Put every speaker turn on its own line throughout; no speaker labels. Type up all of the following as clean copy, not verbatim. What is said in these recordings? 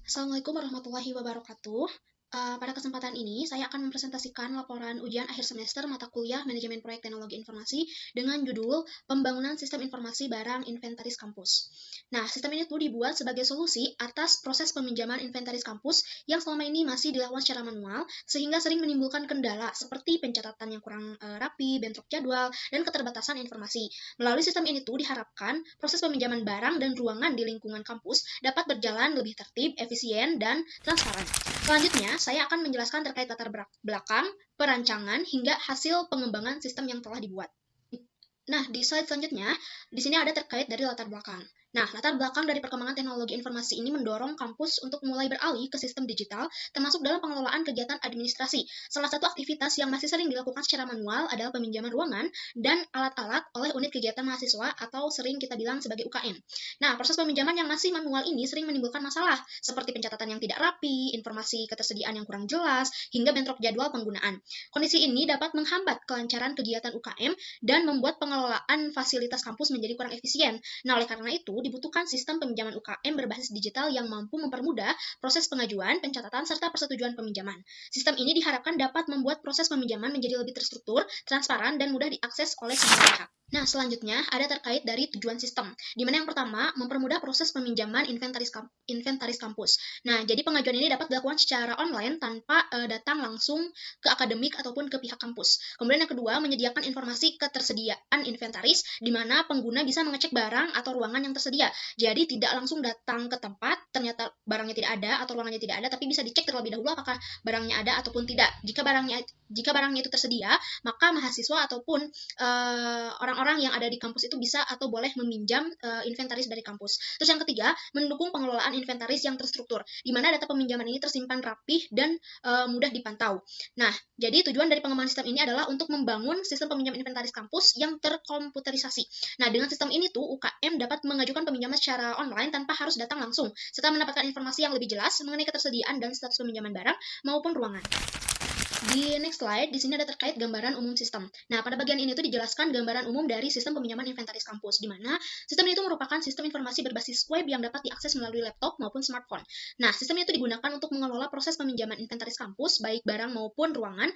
Assalamualaikum warahmatullahi wabarakatuh. Pada kesempatan ini, saya akan mempresentasikan laporan ujian akhir semester mata kuliah Manajemen Proyek Teknologi Informasi dengan judul Pembangunan Sistem Informasi Barang Inventaris Kampus. Nah, sistem ini tuh dibuat sebagai solusi atas proses peminjaman inventaris kampus yang selama ini masih dilakukan secara manual, sehingga sering menimbulkan kendala seperti pencatatan yang kurang rapi, bentrok jadwal, dan keterbatasan informasi. Melalui sistem ini tuh diharapkan proses peminjaman barang dan ruangan di lingkungan kampus dapat berjalan lebih tertib, efisien, dan transparan. Selanjutnya, saya akan menjelaskan terkait latar belakang, perancangan, hingga hasil pengembangan sistem yang telah dibuat. Nah, di slide selanjutnya, di sini ada terkait dari latar belakang. Nah, latar belakang dari perkembangan teknologi informasi ini mendorong kampus untuk mulai beralih ke sistem digital, termasuk dalam pengelolaan kegiatan administrasi. Salah satu aktivitas yang masih sering dilakukan secara manual adalah peminjaman ruangan dan alat-alat oleh unit kegiatan mahasiswa atau sering kita bilang sebagai UKM. Nah, proses peminjaman yang masih manual ini sering menimbulkan masalah, seperti pencatatan yang tidak rapi, informasi ketersediaan yang kurang jelas, hingga bentrok jadwal penggunaan. Kondisi ini dapat menghambat kelancaran kegiatan UKM dan membuat pengelolaan fasilitas kampus menjadi kurang efisien. Nah, oleh karena itu, dibutuhkan sistem peminjaman UKM berbasis digital yang mampu mempermudah proses pengajuan, pencatatan, serta persetujuan peminjaman. Sistem ini diharapkan dapat membuat proses peminjaman menjadi lebih terstruktur, transparan, dan mudah diakses oleh semua pihak. Nah, selanjutnya ada terkait dari tujuan sistem, di mana yang pertama, mempermudah proses peminjaman inventaris kampus. Nah, jadi pengajuan ini dapat dilakukan secara online tanpa datang langsung ke akademik ataupun ke pihak kampus. Kemudian yang kedua, menyediakan informasi ketersediaan inventaris, di mana pengguna bisa mengecek barang atau ruangan yang tersedia. Jadi tidak langsung datang ke tempat, ternyata barangnya tidak ada atau ruangannya tidak ada, tapi bisa dicek terlebih dahulu apakah barangnya ada ataupun tidak. Jika barangnya itu tersedia, maka mahasiswa ataupun orang-orang yang ada di kampus itu bisa atau boleh meminjam inventaris dari kampus. Terus yang ketiga, mendukung pengelolaan inventaris yang terstruktur, di mana data peminjaman ini tersimpan rapih dan mudah dipantau. Nah, jadi tujuan dari pengembangan sistem ini adalah untuk membangun sistem peminjam inventaris kampus yang terkomputerisasi. Nah, dengan sistem ini tuh UKM dapat mengajukan peminjaman secara online tanpa harus datang langsung, serta mendapatkan informasi yang lebih jelas mengenai ketersediaan dan status peminjaman barang maupun ruangan. Di next slide, di sini ada terkait gambaran umum sistem. Nah, pada bagian ini tuh dijelaskan gambaran umum dari sistem peminjaman inventaris kampus, di mana sistem itu merupakan sistem informasi berbasis web yang dapat diakses melalui laptop maupun smartphone. Nah, sistem itu digunakan untuk mengelola proses peminjaman inventaris kampus, baik barang maupun ruangan,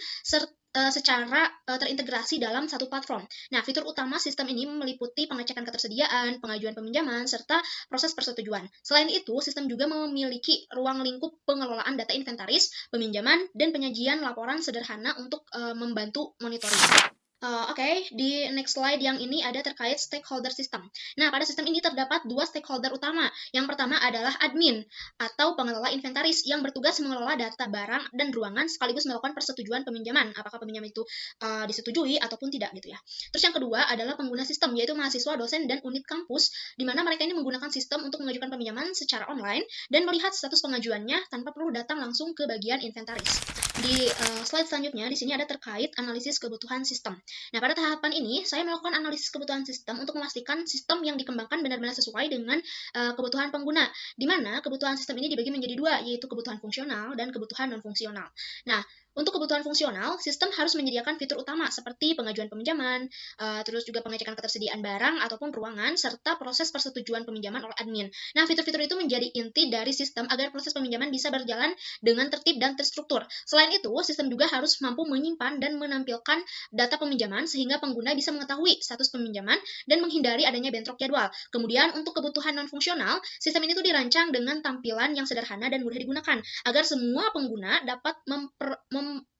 secara terintegrasi dalam satu platform. Nah, fitur utama sistem ini meliputi pengecekan ketersediaan, pengajuan peminjaman, serta proses persetujuan. Selain itu, sistem juga memiliki ruang lingkup pengelolaan data inventaris, peminjaman, dan penyajian laporan sederhana untuk membantu monitoring. Oke, di next slide yang ini ada terkait stakeholder system. Nah, pada sistem ini terdapat dua stakeholder utama. Yang pertama adalah admin atau pengelola inventaris yang bertugas mengelola data barang dan ruangan sekaligus melakukan persetujuan peminjaman. Apakah peminjam itu disetujui ataupun tidak gitu ya. Terus yang kedua adalah pengguna sistem, yaitu mahasiswa, dosen, dan unit kampus, di mana mereka ini menggunakan sistem untuk mengajukan peminjaman secara online dan melihat status pengajuannya tanpa perlu datang langsung ke bagian inventaris. Di slide selanjutnya, di sini ada terkait analisis kebutuhan sistem. Nah, pada tahapan ini, saya melakukan analisis kebutuhan sistem untuk memastikan sistem yang dikembangkan benar-benar sesuai dengan kebutuhan pengguna, di mana kebutuhan sistem ini dibagi menjadi dua, yaitu kebutuhan fungsional dan kebutuhan non-fungsional. Nah, untuk kebutuhan fungsional, sistem harus menyediakan fitur utama seperti pengajuan peminjaman, terus juga pengecekan ketersediaan barang ataupun ruangan, serta proses persetujuan peminjaman oleh admin. Nah, fitur-fitur itu menjadi inti dari sistem agar proses peminjaman bisa berjalan dengan tertib dan terstruktur. Selain itu, sistem juga harus mampu menyimpan dan menampilkan data peminjaman sehingga pengguna bisa mengetahui status peminjaman dan menghindari adanya bentrok jadwal. Kemudian, untuk kebutuhan non-fungsional, sistem ini tuh dirancang dengan tampilan yang sederhana dan mudah digunakan agar semua pengguna dapat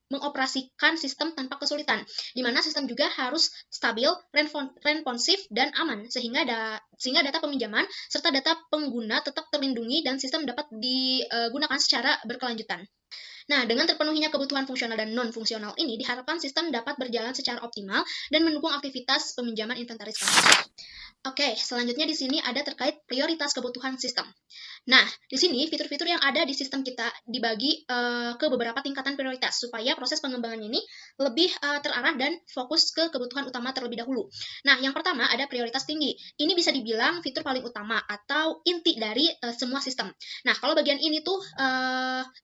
mengoperasikan sistem tanpa kesulitan, di mana sistem juga harus stabil, responsif, dan aman, sehingga data peminjaman serta data pengguna tetap terlindungi dan sistem dapat digunakan secara berkelanjutan. Nah, dengan terpenuhinya kebutuhan fungsional dan non-fungsional ini, diharapkan sistem dapat berjalan secara optimal dan mendukung aktivitas peminjaman inventaris kampus. Oke, selanjutnya di sini ada terkait prioritas kebutuhan sistem. Nah, di sini fitur-fitur yang ada di sistem kita dibagi ke beberapa tingkatan prioritas supaya proses pengembangan ini lebih terarah dan fokus ke kebutuhan utama terlebih dahulu. Nah, yang pertama ada prioritas tinggi. Ini bisa dibilang fitur paling utama atau inti dari semua sistem. Nah, kalau bagian ini tuh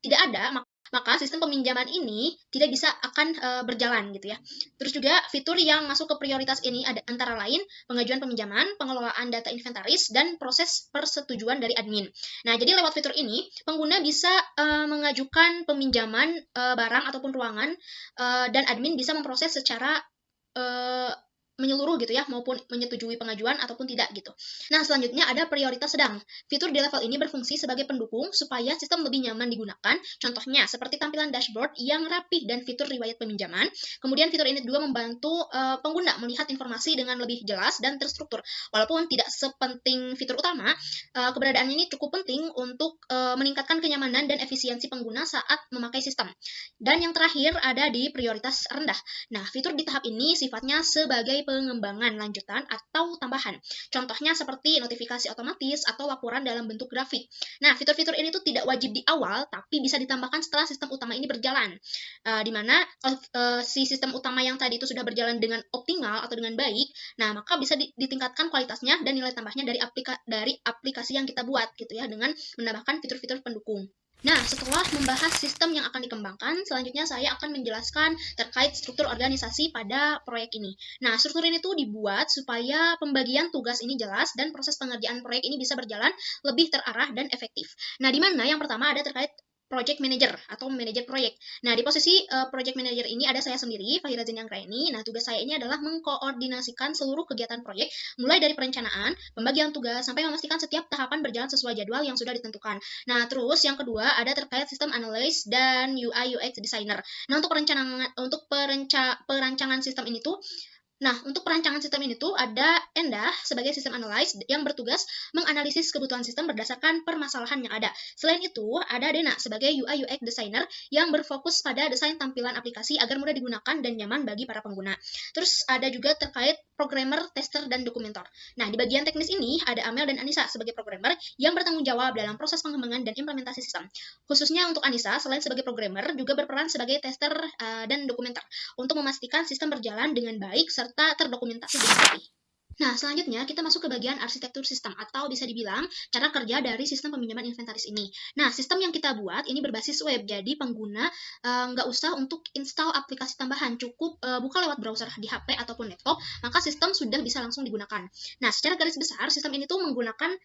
tidak ada, maka sistem peminjaman ini tidak bisa akan berjalan gitu ya. Terus juga fitur yang masuk ke prioritas ini ada antara lain pengajuan peminjaman, pengelolaan data inventaris, dan proses persetujuan dari admin. Nah, jadi lewat fitur ini, pengguna bisa mengajukan peminjaman barang ataupun ruangan, dan admin bisa memproses secara menyeluruh gitu ya, maupun menyetujui pengajuan ataupun tidak gitu. Nah, selanjutnya ada prioritas sedang. Fitur di level ini berfungsi sebagai pendukung supaya sistem lebih nyaman digunakan. Contohnya, seperti tampilan dashboard yang rapih dan fitur riwayat peminjaman. Kemudian fitur ini juga membantu pengguna melihat informasi dengan lebih jelas dan terstruktur. Walaupun tidak sepenting fitur utama, keberadaannya ini cukup penting untuk meningkatkan kenyamanan dan efisiensi pengguna saat memakai sistem. Dan yang terakhir ada di prioritas rendah. Nah, fitur di tahap ini sifatnya sebagai pengembangan lanjutan atau tambahan. Contohnya seperti notifikasi otomatis atau laporan dalam bentuk grafik. Nah, fitur-fitur ini tuh tidak wajib di awal, tapi bisa ditambahkan setelah sistem utama ini berjalan. Di mana si sistem utama yang tadi itu sudah berjalan dengan optimal atau dengan baik, nah maka bisa ditingkatkan kualitasnya dan nilai tambahnya dari aplikasi yang kita buat gitu ya, dengan menambahkan fitur-fitur pendukung. Nah, setelah membahas sistem yang akan dikembangkan, selanjutnya saya akan menjelaskan terkait struktur organisasi pada proyek ini. Nah, struktur ini tuh dibuat supaya pembagian tugas ini jelas dan proses pengerjaan proyek ini bisa berjalan lebih terarah dan efektif. Nah, di mana yang pertama ada terkait project manager atau manajer proyek. Nah, di posisi project manager ini ada saya sendiri, Fahira Zinanggraini. Nah, tugas saya ini adalah mengkoordinasikan seluruh kegiatan proyek, mulai dari perencanaan, pembagian tugas, sampai memastikan setiap tahapan berjalan sesuai jadwal yang sudah ditentukan. Nah, terus yang kedua ada terkait sistem analyst dan UI UX designer. Nah, untuk perancangan sistem ini tuh untuk perancangan sistem ini tuh ada Endah sebagai sistem analyst yang bertugas menganalisis kebutuhan sistem berdasarkan permasalahan yang ada. Selain itu, ada Dena sebagai UI UX designer yang berfokus pada desain tampilan aplikasi agar mudah digunakan dan nyaman bagi para pengguna. Terus ada juga terkait programmer, tester, dan dokumenter. Nah, di bagian teknis ini ada Amel dan Anissa sebagai programmer yang bertanggung jawab dalam proses pengembangan dan implementasi sistem. Khususnya untuk Anissa, selain sebagai programmer, juga berperan sebagai tester dan dokumenter untuk memastikan sistem berjalan dengan baik serta terdokumentasi dengan rapi. Nah, selanjutnya kita masuk ke bagian arsitektur sistem atau bisa dibilang cara kerja dari sistem peminjaman inventaris ini. Nah, sistem yang kita buat ini berbasis web, jadi pengguna nggak usah untuk install aplikasi tambahan, cukup buka lewat browser di HP ataupun laptop, maka sistem sudah bisa langsung digunakan. Nah, secara garis besar, sistem ini tuh menggunakan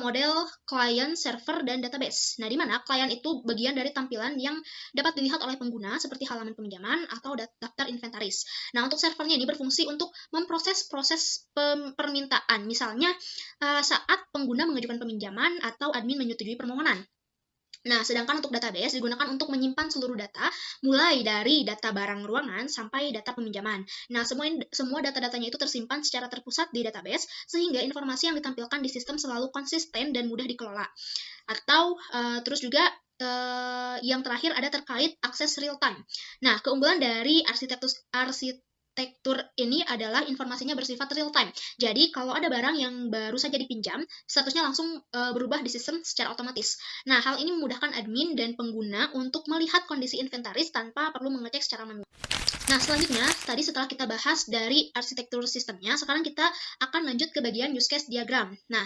model client, server, dan database. Nah, di mana klien itu bagian dari tampilan yang dapat dilihat oleh pengguna seperti halaman peminjaman atau daftar inventaris. Nah, untuk servernya ini berfungsi untuk memproses proses permintaan, misalnya saat pengguna mengajukan peminjaman atau admin menyetujui permohonan. Nah, sedangkan untuk database digunakan untuk menyimpan seluruh data, mulai dari data barang ruangan sampai data peminjaman. Nah, semua data-datanya itu tersimpan secara terpusat di database, sehingga informasi yang ditampilkan di sistem selalu konsisten dan mudah dikelola. Atau terus juga yang terakhir ada terkait akses real time. Nah, keunggulan dari arsitektur ini adalah informasinya bersifat real time. Jadi, kalau ada barang yang baru saja dipinjam, statusnya langsung berubah di sistem secara otomatis. Nah, hal ini memudahkan admin dan pengguna untuk melihat kondisi inventaris tanpa perlu mengecek secara manual. Nah, selanjutnya, tadi setelah kita bahas dari arsitektur sistemnya, sekarang kita akan lanjut ke bagian use case diagram. Nah,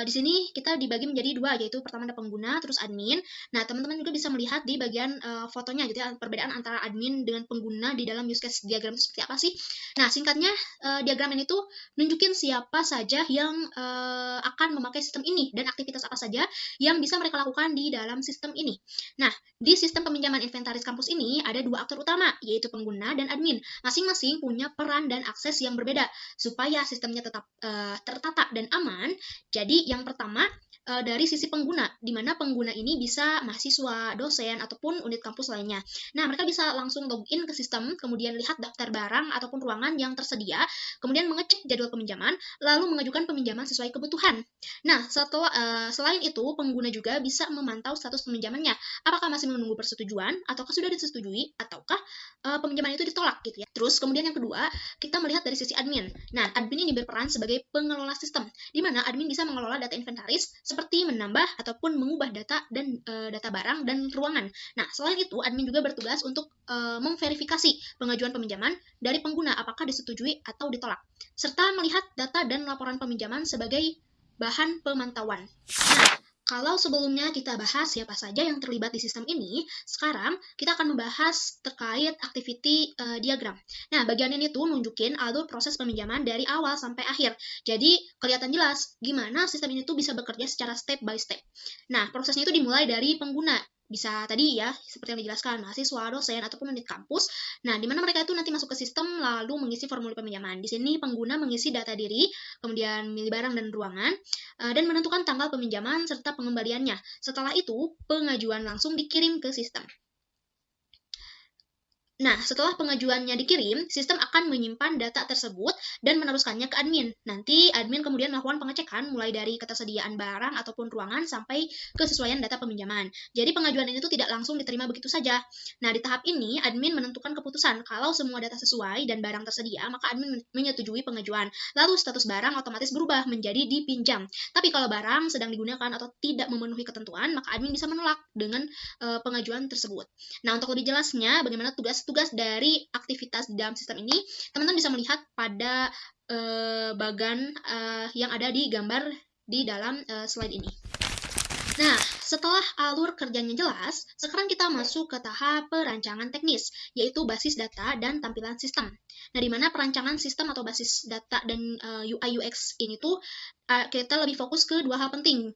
di sini kita dibagi menjadi dua, yaitu pertama ada pengguna, terus admin. Nah, teman-teman juga bisa melihat di bagian fotonya gitu ya, perbedaan antara admin dengan pengguna di dalam use case diagram itu seperti apa sih? Nah, singkatnya, diagram ini tuh nunjukin siapa saja yang akan memakai sistem ini dan aktivitas apa saja yang bisa mereka lakukan di dalam sistem ini. Nah, di sistem peminjaman inventaris kampus ini ada dua aktor utama, yaitu pengguna dan admin. Masing-masing punya peran dan akses yang berbeda supaya sistemnya tetap tertata dan aman. Jadi, yang pertama dari sisi pengguna, di mana pengguna ini bisa mahasiswa, dosen, ataupun unit kampus lainnya. Nah, mereka bisa langsung login ke sistem, kemudian lihat daftar barang ataupun ruangan yang tersedia, kemudian mengecek jadwal peminjaman, lalu mengajukan peminjaman sesuai kebutuhan. Nah, selain itu, pengguna juga bisa memantau status peminjamannya, apakah masih menunggu persetujuan, ataukah sudah disetujui, ataukah peminjaman itu ditolak gitu ya. Terus, kemudian yang kedua, kita melihat dari sisi admin. Nah, admin ini berperan sebagai pengelola sistem, di mana admin bisa mengelola data inventaris, seperti menambah ataupun mengubah data dan data barang dan ruangan. Nah, selain itu, admin juga bertugas untuk memverifikasi pengajuan peminjaman dari pengguna apakah disetujui atau ditolak, serta melihat data dan laporan peminjaman sebagai bahan pemantauan. Nah, Kalau sebelumnya kita bahas siapa saja yang terlibat di sistem ini, sekarang kita akan membahas terkait activity diagram. Nah, bagian ini tuh nunjukin alur proses peminjaman dari awal sampai akhir. Jadi, kelihatan jelas gimana sistem ini tuh bisa bekerja secara step by step. Nah, prosesnya itu dimulai dari pengguna. Bisa tadi ya, seperti yang dijelaskan, mahasiswa, dosen, ataupun unit kampus. Nah, di mana mereka itu nanti masuk ke sistem lalu mengisi formulir peminjaman. Di sini pengguna mengisi data diri, kemudian milih barang dan ruangan, dan menentukan tanggal peminjaman serta pengembaliannya. Setelah itu, pengajuan langsung dikirim ke sistem. Nah, setelah pengajuannya dikirim, sistem akan menyimpan data tersebut dan meneruskannya ke admin. Nanti admin kemudian melakukan pengecekan mulai dari ketersediaan barang ataupun ruangan sampai kesesuaian data peminjaman. Jadi pengajuan ini tuh tidak langsung diterima begitu saja. Nah, di tahap ini admin menentukan keputusan kalau semua data sesuai dan barang tersedia, maka admin menyetujui pengajuan. Lalu status barang otomatis berubah menjadi dipinjam. Tapi kalau barang sedang digunakan atau tidak memenuhi ketentuan, maka admin bisa menolak dengan pengajuan tersebut. Nah, untuk lebih jelasnya bagaimana tugas dari aktivitas di dalam sistem ini, teman-teman bisa melihat pada bagan yang ada di gambar di dalam slide ini. Nah, setelah alur kerjanya jelas, sekarang kita masuk ke tahap perancangan teknis, yaitu basis data dan tampilan sistem. Nah, di mana perancangan sistem atau basis data dan UI UX ini tuh kita lebih fokus ke dua hal penting.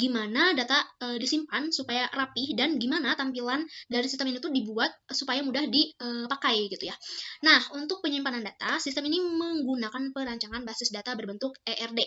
Gimana data disimpan supaya rapi dan gimana tampilan dari sistem ini tuh dibuat supaya mudah dipakai gitu ya. Nah, untuk penyimpanan data, sistem ini menggunakan perancangan basis data berbentuk ERD.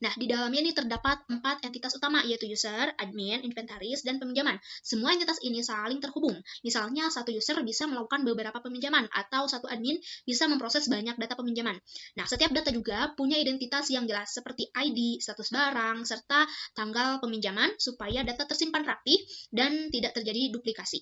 Nah, di dalamnya ini terdapat 4 entitas utama, yaitu user, admin, inventaris, dan peminjaman. Semua entitas ini saling terhubung. Misalnya, satu user bisa melakukan beberapa peminjaman, atau satu admin bisa memproses banyak data peminjaman. Nah, setiap data juga punya identitas yang jelas, seperti ID, status barang, serta tanggal peminjaman, supaya data tersimpan rapi dan tidak terjadi duplikasi.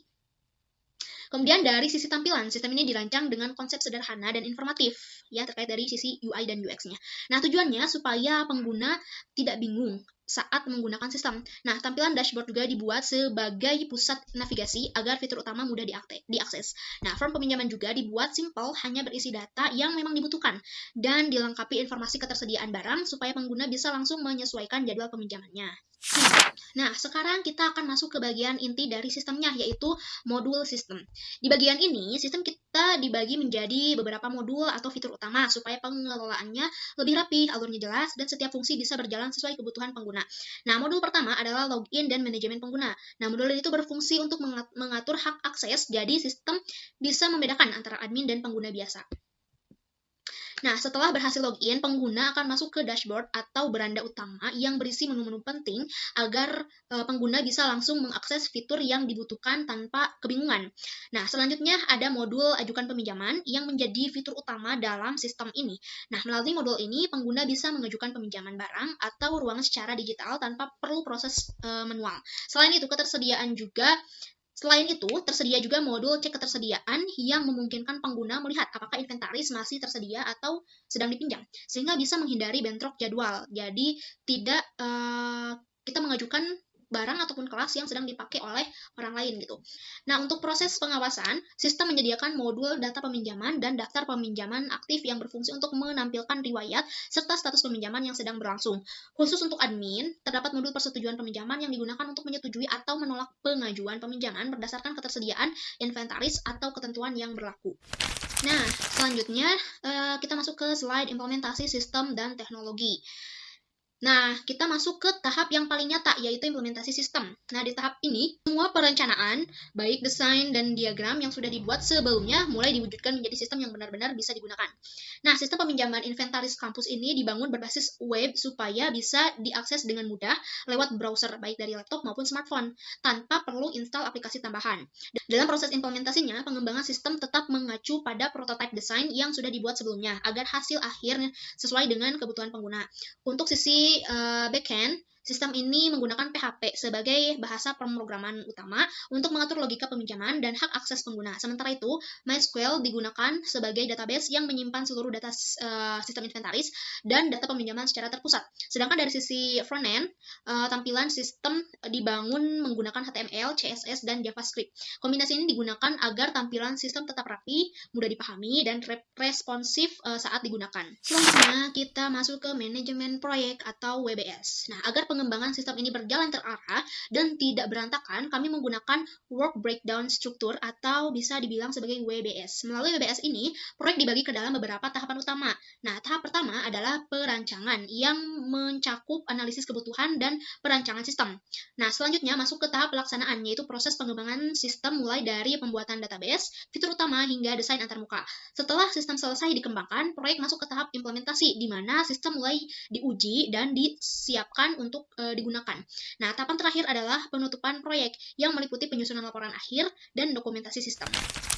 Kemudian dari sisi tampilan, sistem ini dirancang dengan konsep sederhana dan informatif, ya terkait dari sisi UI dan UX-nya. Nah, tujuannya supaya pengguna tidak bingung saat menggunakan sistem. Nah, tampilan dashboard juga dibuat sebagai pusat navigasi agar fitur utama mudah diakses. Nah, form peminjaman juga dibuat simple, hanya berisi data yang memang dibutuhkan, dan dilengkapi informasi ketersediaan barang supaya pengguna bisa langsung menyesuaikan jadwal peminjamannya. Nah, sekarang kita akan masuk ke bagian inti dari sistemnya, yaitu modul sistem. Di bagian ini, sistem kita dibagi menjadi beberapa modul atau fitur utama supaya pengelolaannya lebih rapi, alurnya jelas, dan setiap fungsi bisa berjalan sesuai kebutuhan pengguna. Nah, modul pertama adalah login dan manajemen pengguna. Nah, modul ini itu berfungsi untuk mengatur hak akses, jadi sistem bisa membedakan antara admin dan pengguna biasa. Nah, setelah berhasil login, pengguna akan masuk ke dashboard atau beranda utama yang berisi menu-menu penting agar pengguna bisa langsung mengakses fitur yang dibutuhkan tanpa kebingungan. Nah, selanjutnya ada modul ajukan peminjaman yang menjadi fitur utama dalam sistem ini. Nah, melalui modul ini, pengguna bisa mengajukan peminjaman barang atau ruangan secara digital tanpa perlu proses manual. Selain itu, tersedia juga modul cek ketersediaan yang memungkinkan pengguna melihat apakah inventaris masih tersedia atau sedang dipinjam, sehingga bisa menghindari bentrok jadwal. Jadi, tidak kita mengajukan barang ataupun kelas yang sedang dipakai oleh orang lain gitu. Nah, untuk proses pengawasan, sistem menyediakan modul data peminjaman dan daftar peminjaman aktif yang berfungsi untuk menampilkan riwayat serta status peminjaman yang sedang berlangsung. Khusus untuk admin, terdapat modul persetujuan peminjaman yang digunakan untuk menyetujui atau menolak pengajuan peminjaman berdasarkan ketersediaan inventaris atau ketentuan yang berlaku. Nah, selanjutnya kita masuk ke slide implementasi sistem dan teknologi. Nah, kita masuk ke tahap yang paling nyata, yaitu implementasi sistem. Nah, di tahap ini, semua perencanaan, baik desain dan diagram yang sudah dibuat sebelumnya, mulai diwujudkan menjadi sistem yang benar-benar bisa digunakan. Nah, sistem peminjaman inventaris kampus ini dibangun berbasis web supaya bisa diakses dengan mudah lewat browser, baik dari laptop maupun smartphone, tanpa perlu install aplikasi tambahan. Dalam proses implementasinya, pengembangan sistem tetap mengacu pada prototype desain yang sudah dibuat sebelumnya, agar hasil akhir sesuai dengan kebutuhan pengguna. Untuk sisi backend, sistem ini menggunakan PHP sebagai bahasa pemrograman utama untuk mengatur logika peminjaman dan hak akses pengguna. Sementara itu, MySQL digunakan sebagai database yang menyimpan seluruh data sistem inventaris dan data peminjaman secara terpusat. Sedangkan dari sisi frontend, tampilan sistem dibangun menggunakan HTML, CSS, dan JavaScript. Kombinasi ini digunakan agar tampilan sistem tetap rapi, mudah dipahami, dan responsif saat digunakan. Selanjutnya, kita masuk ke manajemen proyek atau WBS. Nah, agar pengembangan sistem ini berjalan terarah dan tidak berantakan, kami menggunakan Work Breakdown Structure atau bisa dibilang sebagai WBS. Melalui WBS ini, proyek dibagi ke dalam beberapa tahapan utama. Nah, tahap pertama adalah perancangan yang mencakup analisis kebutuhan dan perancangan sistem. Nah, selanjutnya masuk ke tahap pelaksanaan, yaitu proses pengembangan sistem mulai dari pembuatan database, fitur utama, hingga desain antarmuka. Setelah sistem selesai dikembangkan, proyek masuk ke tahap implementasi, di mana sistem mulai diuji dan disiapkan untuk digunakan. Nah, tahapan terakhir adalah penutupan proyek yang meliputi penyusunan laporan akhir dan dokumentasi sistem.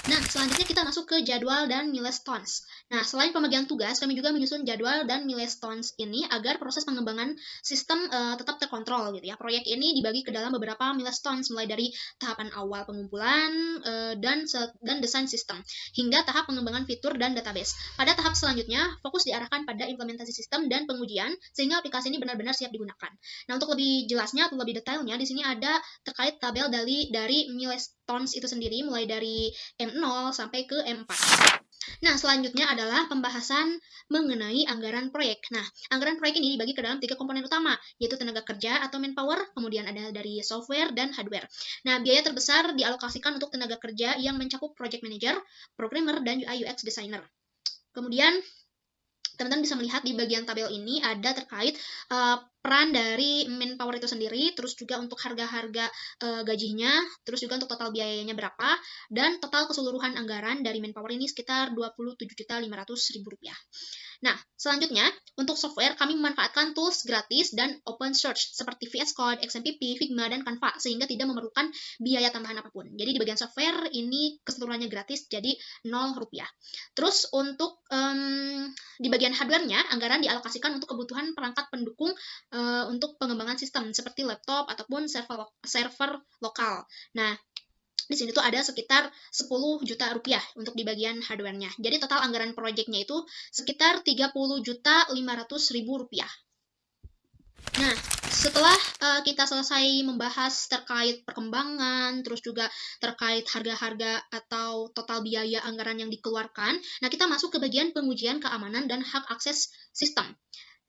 Nah, selanjutnya kita masuk ke jadwal dan milestones. Nah, selain pembagian tugas, kami juga menyusun jadwal dan milestones ini agar proses pengembangan sistem tetap terkontrol gitu ya. Proyek ini dibagi ke dalam beberapa milestones mulai dari tahapan awal pengumpulan dan desain sistem hingga tahap pengembangan fitur dan database. Pada tahap selanjutnya, fokus diarahkan pada implementasi sistem dan pengujian sehingga aplikasi ini benar-benar siap digunakan. Nah, untuk lebih jelasnya atau lebih detailnya, di sini ada terkait tabel dari milestones itu sendiri, mulai dari M0 sampai ke M4. Nah, selanjutnya adalah pembahasan mengenai anggaran proyek. Nah, anggaran proyek ini dibagi ke dalam 3 komponen utama, yaitu tenaga kerja atau manpower, kemudian ada dari software dan hardware. Nah, biaya terbesar dialokasikan untuk tenaga kerja yang mencakup project manager, programmer, dan UI UX designer. Kemudian, teman-teman bisa melihat di bagian tabel ini ada terkait peran dari manpower itu sendiri, terus juga untuk harga-harga gajinya, terus juga untuk total biayanya berapa, dan total keseluruhan anggaran dari manpower ini sekitar Rp27.500.000. Nah, selanjutnya, untuk software kami memanfaatkan tools gratis dan open source seperti VS Code, XMPP, Figma, dan Canva sehingga tidak memerlukan biaya tambahan apapun. Jadi di bagian software ini keseluruhannya gratis, jadi Rp0. Terus untuk di bagian hardware-nya, anggaran dialokasikan untuk kebutuhan perangkat pendukung untuk pengembangan sistem seperti laptop ataupun server lokal. Nah, di sini tuh ada sekitar Rp10 juta untuk di bagian hardware-nya. Jadi total anggaran proyeknya itu sekitar Rp30.500.000. Nah, setelah kita selesai membahas terkait perkembangan, terus juga terkait harga-harga atau total biaya anggaran yang dikeluarkan, nah kita masuk ke bagian pengujian keamanan dan hak akses sistem.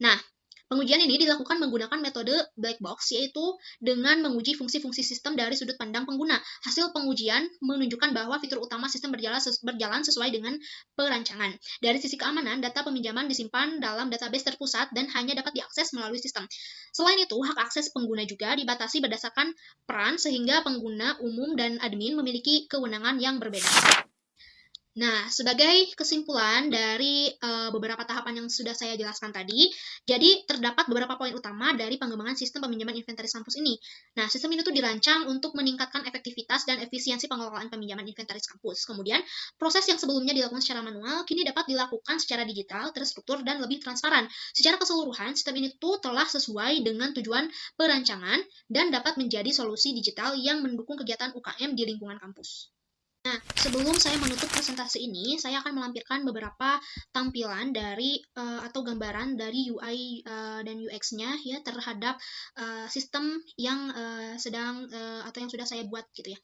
Nah, pengujian ini dilakukan menggunakan metode black box, yaitu dengan menguji fungsi-fungsi sistem dari sudut pandang pengguna. Hasil pengujian menunjukkan bahwa fitur utama sistem berjalan sesuai dengan perancangan. Dari sisi keamanan, data peminjaman disimpan dalam database terpusat dan hanya dapat diakses melalui sistem. Selain itu, hak akses pengguna juga dibatasi berdasarkan peran sehingga pengguna umum dan admin memiliki kewenangan yang berbeda. Nah, sebagai kesimpulan dari beberapa tahapan yang sudah saya jelaskan tadi, jadi terdapat beberapa poin utama dari pengembangan sistem peminjaman inventaris kampus ini. Nah, sistem ini tuh dirancang untuk meningkatkan efektivitas dan efisiensi pengelolaan peminjaman inventaris kampus. Kemudian, proses yang sebelumnya dilakukan secara manual, kini dapat dilakukan secara digital, terstruktur, dan lebih transparan. Secara keseluruhan, sistem ini tuh telah sesuai dengan tujuan perancangan dan dapat menjadi solusi digital yang mendukung kegiatan UKM di lingkungan kampus. Nah, sebelum saya menutup presentasi ini, saya akan melampirkan beberapa tampilan dari atau gambaran dari UI dan UX-nya ya terhadap sistem yang sedang atau yang sudah saya buat gitu ya.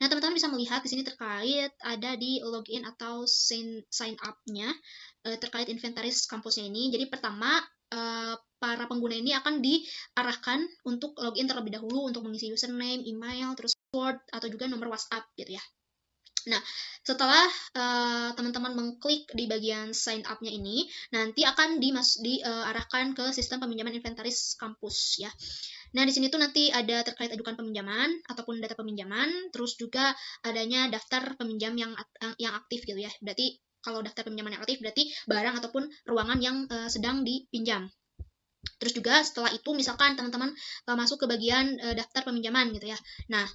Nah, teman-teman bisa melihat di sini terkait ada di login atau sign up-nya terkait inventaris kampusnya ini. Jadi pertama para pengguna ini akan diarahkan untuk login terlebih dahulu untuk mengisi username, email, terus password atau juga nomor WhatsApp gitu ya. Nah, setelah teman-teman mengklik di bagian sign up-nya ini, nanti akan diarahkan ke sistem peminjaman inventaris kampus ya. Nah, di sini tuh nanti ada terkait ajukan peminjaman ataupun data peminjaman, terus juga adanya daftar peminjam yang aktif gitu ya. Berarti kalau daftar peminjaman yang aktif berarti barang ataupun ruangan yang sedang dipinjam. Terus juga setelah itu misalkan teman-teman masuk ke bagian daftar peminjaman gitu ya. Nah,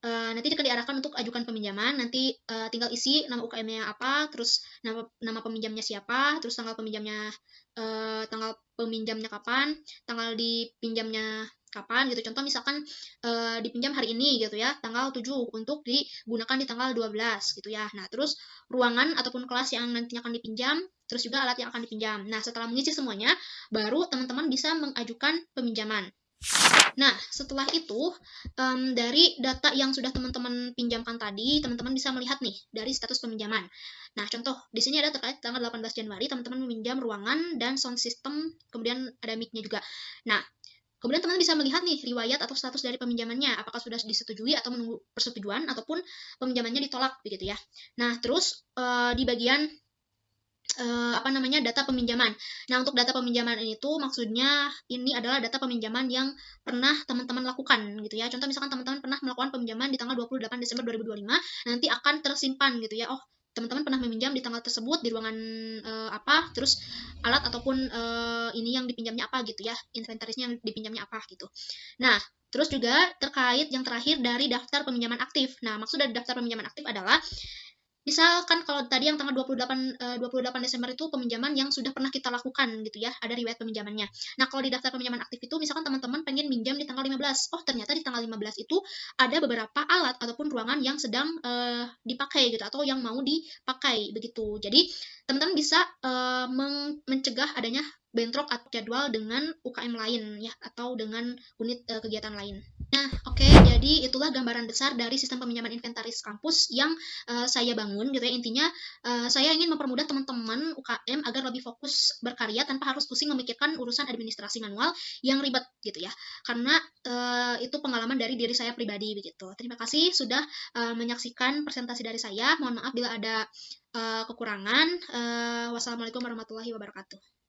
nanti akan diarahkan untuk ajukan peminjaman, nanti tinggal isi nama UKM-nya apa, terus nama peminjamnya siapa, terus tanggal peminjamnya kapan, tanggal dipinjamnya kapan gitu. Contoh misalkan dipinjam hari ini gitu ya, tanggal 7 untuk digunakan di tanggal 12 gitu ya. Nah, terus ruangan ataupun kelas yang nantinya akan dipinjam, terus juga alat yang akan dipinjam. Nah, setelah mengisi semuanya, baru teman-teman bisa mengajukan peminjaman. Nah, setelah itu, dari data yang sudah teman-teman pinjamkan tadi, teman-teman bisa melihat nih, dari status peminjaman. Nah, contoh, di sini ada terkait tanggal 18 Januari, teman-teman meminjam ruangan dan sound system, kemudian ada mic-nya juga. Nah, Kemudian teman bisa melihat nih riwayat atau status dari peminjamannya, apakah sudah disetujui atau menunggu persetujuan ataupun peminjamannya ditolak begitu ya. Nah, terus di bagian data peminjaman. Nah, untuk data peminjaman ini tuh maksudnya ini adalah data peminjaman yang pernah teman-teman lakukan gitu ya. Contoh misalkan teman-teman pernah melakukan peminjaman di tanggal 28 Desember 2025, nanti akan tersimpan gitu ya. Oh, teman-teman pernah meminjam di tanggal tersebut di ruangan apa, terus alat ataupun ini yang dipinjamnya apa gitu ya, inventarisnya yang dipinjamnya apa gitu. Nah, terus juga terkait yang terakhir dari daftar peminjaman aktif. Nah, maksud dari daftar peminjaman aktif adalah misalkan kalau tadi yang tanggal 28 Desember itu peminjaman yang sudah pernah kita lakukan gitu ya, ada riwayat peminjamannya. Nah, kalau di daftar peminjaman aktif itu misalkan teman-teman pengen minjam di tanggal 15. Oh, ternyata di tanggal 15 itu ada beberapa alat ataupun ruangan yang sedang dipakai gitu atau yang mau dipakai begitu. Jadi, teman-teman bisa mencegah adanya bentrok atau jadwal dengan UKM lain ya atau dengan unit kegiatan lain. Nah, oke, jadi itulah gambaran besar dari sistem peminjaman inventaris kampus yang saya bangun gitu ya. Intinya saya ingin mempermudah teman-teman UKM agar lebih fokus berkarya tanpa harus pusing memikirkan urusan administrasi manual yang ribet gitu ya. Karena itu pengalaman dari diri saya pribadi begitu. Terima kasih sudah menyaksikan presentasi dari saya. Mohon maaf bila ada kekurangan. Wassalamualaikum warahmatullahi wabarakatuh.